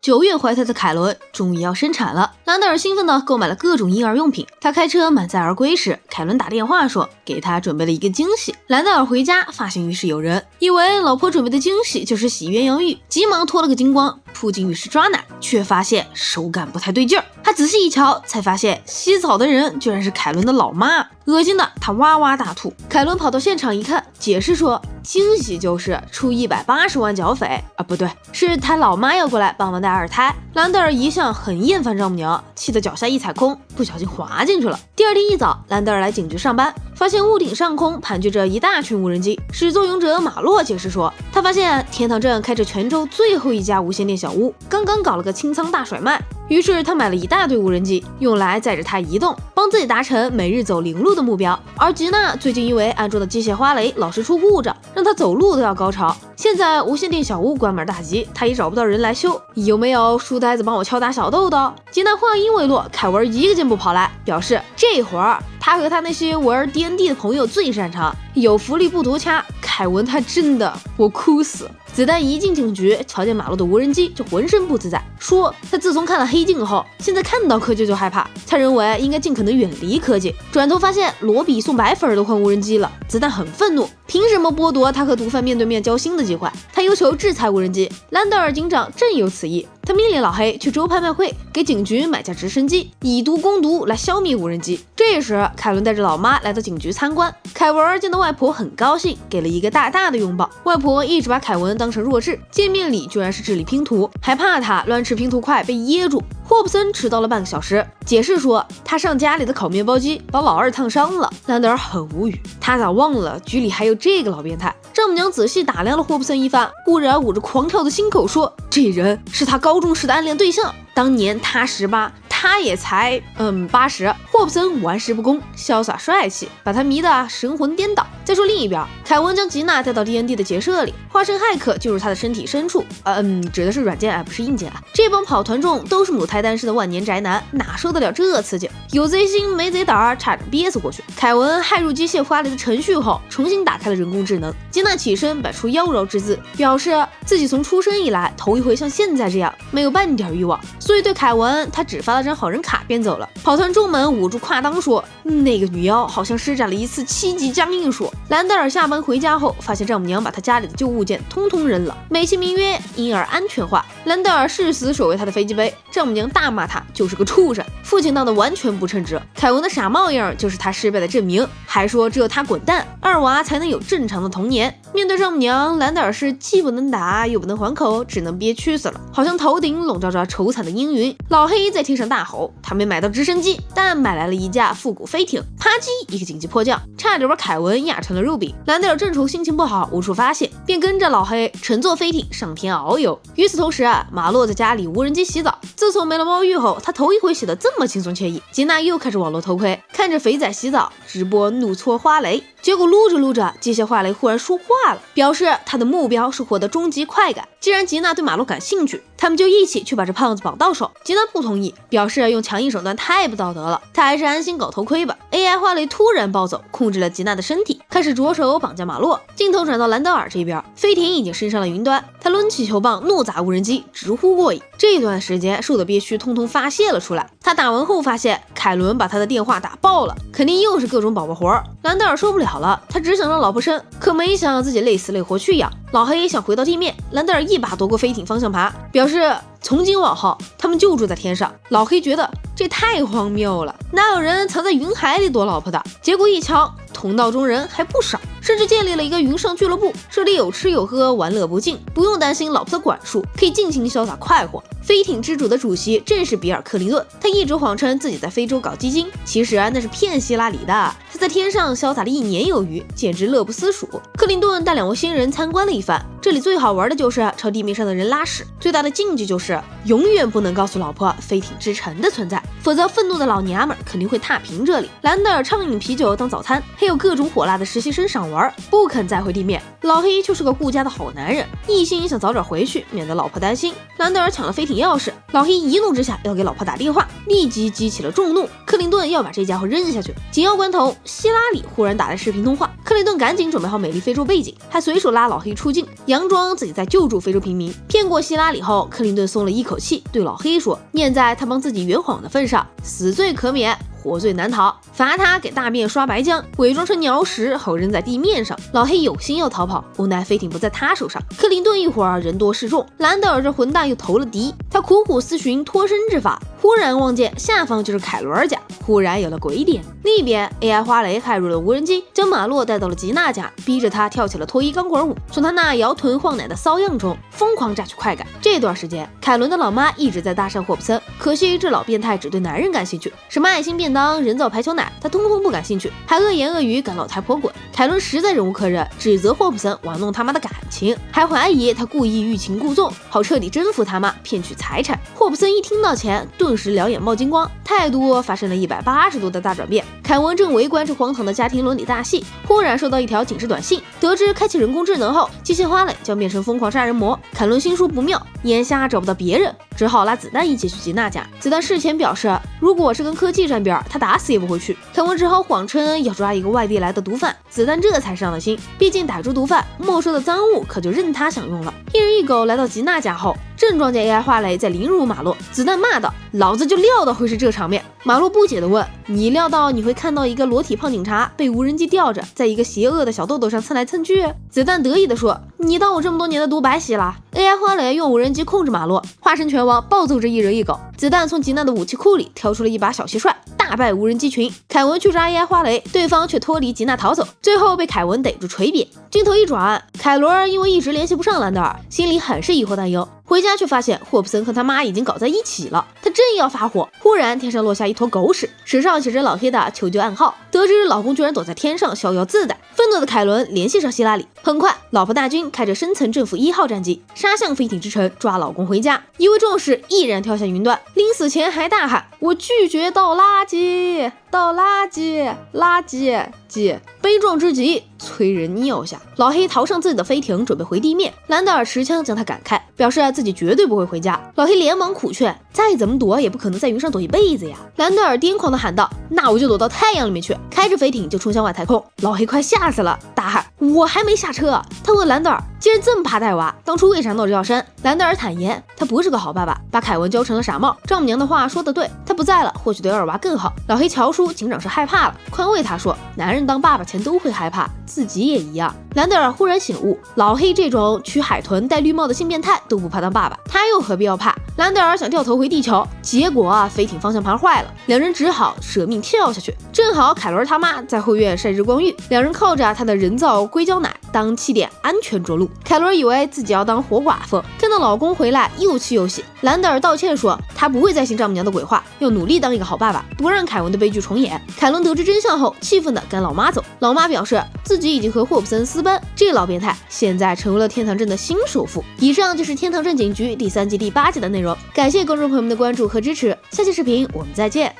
9月怀胎的凯伦终于要生产了。兰德尔兴奋地购买了各种婴儿用品。他开车满载而归时，凯伦打电话说给他准备了一个惊喜。兰德尔回家发现浴室有人，以为老婆准备的惊喜就是洗鸳鸯浴，急忙脱了个精光扑进浴室抓奶，却发现手感不太对劲儿。他仔细一瞧，才发现洗澡的人居然是凯伦的老妈，恶心的他哇哇大吐。凯伦跑到现场一看，解释说惊喜就是出180万剿匪啊，不对，是他老妈要过来帮忙带二胎。兰德尔一向很厌烦丈母娘，气得脚下一踩空，不小心滑进去了。第二天一早，兰德尔来警局上班，发现屋顶上空盘踞着一大群无人机。始作俑者马洛解释说，他发现天堂镇开着全州最后一家无线电小屋，刚刚搞了个清仓大甩卖，于是他买了一大堆无人机，用来载着他移动，帮自己达成每日走0路的目标。而吉娜最近因为安装的机械花雷老是出故障，让他走路都要高潮。现在无线电小屋关门大吉，他也找不到人来修，有没有书呆子帮我敲打小豆豆？吉娜话音未落，凯文一个箭步跑来，表示这会儿他和他那些玩 D&D 的朋友最擅长，有福利不多掐。凯文他真的，我哭死。子弹一进警局，瞧见马路的无人机就浑身不自在，说他自从看了黑镜后，现在看到科技就害怕，他认为应该尽可能远离科技。转头发现罗比送白粉都换无人机了，子弹很愤怒，凭什么剥夺他和毒贩面对面交心的机会？他要求制裁无人机。兰德尔警长正有此意，他命令老黑去州拍卖会给警局买架直升机，以毒攻毒来消灭无人机。这时凯伦带着老妈来到警局参观，凯文见到外婆很高兴，给了一个大大的拥抱。外婆一直把凯文当成弱智，见面礼居然是智力拼图，还怕他乱吃拼图块被噎住。霍普森迟到了半个小时，解释说他上家里的烤面包机把老二烫伤了。兰德尔很无语，他咋忘了局里还有这个老变态？丈母娘仔细打量了霍普森一番，忽然捂着狂跳的心口说，这人是他高中时的暗恋对象，当年他18，他也才80。霍普森玩世不恭，潇洒帅气，把他迷得神魂颠倒。再说另一边，凯文将吉娜带到 D&D 的结社里，化身骇客进入他的身体深处，指的是软件不是硬件啊。这帮跑团众都是母胎单身的万年宅男，哪受得了这刺激？有贼心没贼胆，差点憋死过去。凯文骇入机械花雷的程序后，重新打开了人工智能。吉娜起身摆出妖娆之姿，表示自己从出生以来头一回像现在这样没有半点欲望，所以对凯文他只发了张好人卡便走了。跑团众们捂住挎裆说，那个女妖好像施展了一次7级僵硬术。兰德尔下班回家后，发现丈母娘把他家里的旧物件通通扔了，美其名曰婴儿安全化。兰德尔誓死守卫他的飞机杯，丈母娘大骂他就是个畜生，父亲当的完全不称职。凯文的傻帽样就是他失败的证明，还说只有他滚蛋，二娃才能有正常的童年。面对丈母娘，兰德尔是既不能打又不能还口，只能憋屈死了，好像头顶笼罩着愁惨的阴云。老黑在天上大吼，他没买到直升机，但买来了一架复古飞艇，啪叽一个紧急迫降，差点把凯文压成了肉饼。兰德尔正愁心情不好无处发泄，便跟着老黑乘坐飞艇上天遨游。与此同时马洛在家里无人机洗澡，自从没了猫浴后，他头一回洗得这么轻松惬意。吉娜又开始网络偷窥，看着肥仔洗澡直播怒搓花雷，结果撸着撸着，机械花雷忽然说话了，表示他的目标是获得终极快感。既然吉娜对马洛感兴趣，他们就一起去把这胖子绑到手。吉娜不同意，表示用强硬手段太不道德了，他还是安心搞偷窥吧。AI 花雷突然暴走，控制了吉娜的身体，开始着手绑架马洛。镜头转到兰德尔这边，飞艇已经升上了云端，他抡起球棒怒砸无人机，直呼过瘾。这段时间受的憋屈通通发泄了出来。他打完后发现凯伦把他的电话打爆了，肯定又是各种宝宝活。兰德尔受不了了，他只想让老婆生，可没想自己累死累活去养。老黑想回到地面，兰德尔一把夺过飞艇方向盘，表示从今往后他们就住在天上。老黑觉得这太荒谬了，哪有人藏在云海里躲老婆的？结果一瞧，同道中人还不少，甚至建立了一个云上俱乐部，这里有吃有喝，玩乐不尽，不用担心老婆的管束，可以尽情潇洒快活。飞艇之主的主席正是比尔·克林顿，他一直谎称自己在非洲搞基金，其实那是骗希拉里的。他在天上潇洒了1年有余，简直乐不思蜀。克林顿带2位新人参观了一番，这里最好玩的就是朝地面上的人拉屎，最大的禁忌就是永远不能告诉老婆飞艇之城的存在，否则愤怒的老娘们肯定会踏平这里。兰德尔畅饮啤酒当早餐，还有各种火辣的实习生赏玩，不肯再回地面。老黑就是个顾家的好男人，一心想早点回去，免得老婆担心。兰德尔抢了飞艇品钥匙。老黑一怒之下要给老婆打电话，立即激起了众怒。克林顿要把这家伙扔下去。紧要关头，希拉里忽然打来视频通话，克林顿赶紧准备好美丽非洲背景，还随手拉老黑出镜，佯装自己在救助非洲平民。骗过希拉里后，克林顿松了一口气，对老黑说：“念在他帮自己圆谎的份上，死罪可免，活罪难逃，罚他给大便刷白浆，伪装成鸟屎后扔在地面上。”老黑有心要逃跑，无奈飞艇不在他手上。克林顿一会儿人多势众，兰德尔这混蛋又投了敌，他苦苦思寻脱身之法，忽然望见下方就是凯伦家，忽然有了鬼点。另一边 AI 花蕾害入了无人机，将马洛带到了吉娜家，逼着他跳起了脱衣钢管舞。从他那摇臀晃奶的骚样中疯狂榨取快感。这段时间凯伦的老妈一直在搭讪霍普森，可惜这老变态只对男人感兴趣，什么爱心便当、人造排球奶他通通不感兴趣，还恶言恶语赶老太婆滚。凯伦实在忍无可忍，指责霍普森玩弄他妈的感情，还怀疑他故意欲擒故纵，好彻底征服他妈，骗取财产。霍普森一听到钱，顿时两眼冒金光，态度发生了180度的大转变。凯文正围观这荒唐的家庭伦理大戏，忽然收到一条警示短信，得知开启人工智能后，机械花蕾将变成疯狂杀人魔。凯伦心说不妙，眼下找不到别人，只好拉子弹一起去吉娜家。子弹事前表示，如果是跟科技沾边，他打死也不会去。凯文只好谎称要抓一个外地来的毒贩，子弹这才上了心，毕竟逮住毒贩，没收的赃物可就任他享用了。一人一狗来到吉娜家后，正撞见 AI 花蕾在凌辱马洛，子弹骂道：“老子就料到会是这场面。”马洛不解地问：“你料到你会看到一个裸体胖警察被无人机吊着，在一个邪恶的小豆豆上蹭来蹭去？”子弹得意地说：“你当我这么多年的毒白洗了？” AI 花蕾用无人机控制马洛，化身拳王暴揍着一人一狗。子弹从吉娜的武器库里挑出了一把小蟋蟀，大败无人机群。凯文去抓 AI 花蕾，对方却脱离吉娜逃走，最后被凯文逮住锤扁。镜头一转，凯伦因为一直联系不上兰德尔，心里很是疑惑担忧。回家却发现霍普森和他妈已经搞在一起了，他正要发火，忽然天上落下一坨狗屎，屎上写着老黑的求救暗号。得知老公居然躲在天上逍遥自在，愤怒的凯伦联系上希拉里。很快，老婆大军开着深层政府1号战机杀向飞艇之城，抓老公回家。一位壮士毅然跳下云端，临死前还大喊：“我拒绝倒垃圾，倒垃圾，垃圾机！”悲壮之极，催人尿下。老黑逃上自己的飞艇，准备回地面。兰德尔持枪将他赶开，表示自己绝对不会回家。老黑连忙苦劝，再怎么躲也不可能在云上躲一辈子呀。兰德尔癫狂地喊道：“那我就躲到太阳里面去！”开着飞艇就冲向外太空。老黑快吓死了，大喊：“我还没下车！”他问兰德尔：“既然这么怕带娃，当初为啥闹着要生？”兰德尔坦言，他不是个好爸爸，把凯文教成了傻帽。丈母娘的话说得对，他不在了，或许对二娃更好。老黑瞧出警长是害怕了，宽慰他说：“男人当爸爸前都会害怕，自己也一样。”兰德尔忽然醒悟，老黑这种娶海豚戴绿帽的性变态都不怕当爸爸，他又何必要怕？兰德尔想掉头回地球，结果飞艇方向盘坏了，两人只好舍命跳下去。正好凯伦他妈在后院晒日光浴，两人靠着他的人造硅胶奶当气垫安全着陆。凯伦以为自己要当活寡妇，看到老公回来又气又喜。兰德尔道歉说他不会再信丈母娘的鬼话，要努力当一个好爸爸，不让凯文的悲剧重演。凯伦得知真相后，气愤地赶老妈走。老妈表示自己已经和霍普森私奔，这老变态现在成为了天堂镇的新首富。以上就是天堂镇警局第3季第8集的内容，感谢观众朋友们的关注和支持，下期视频我们再见。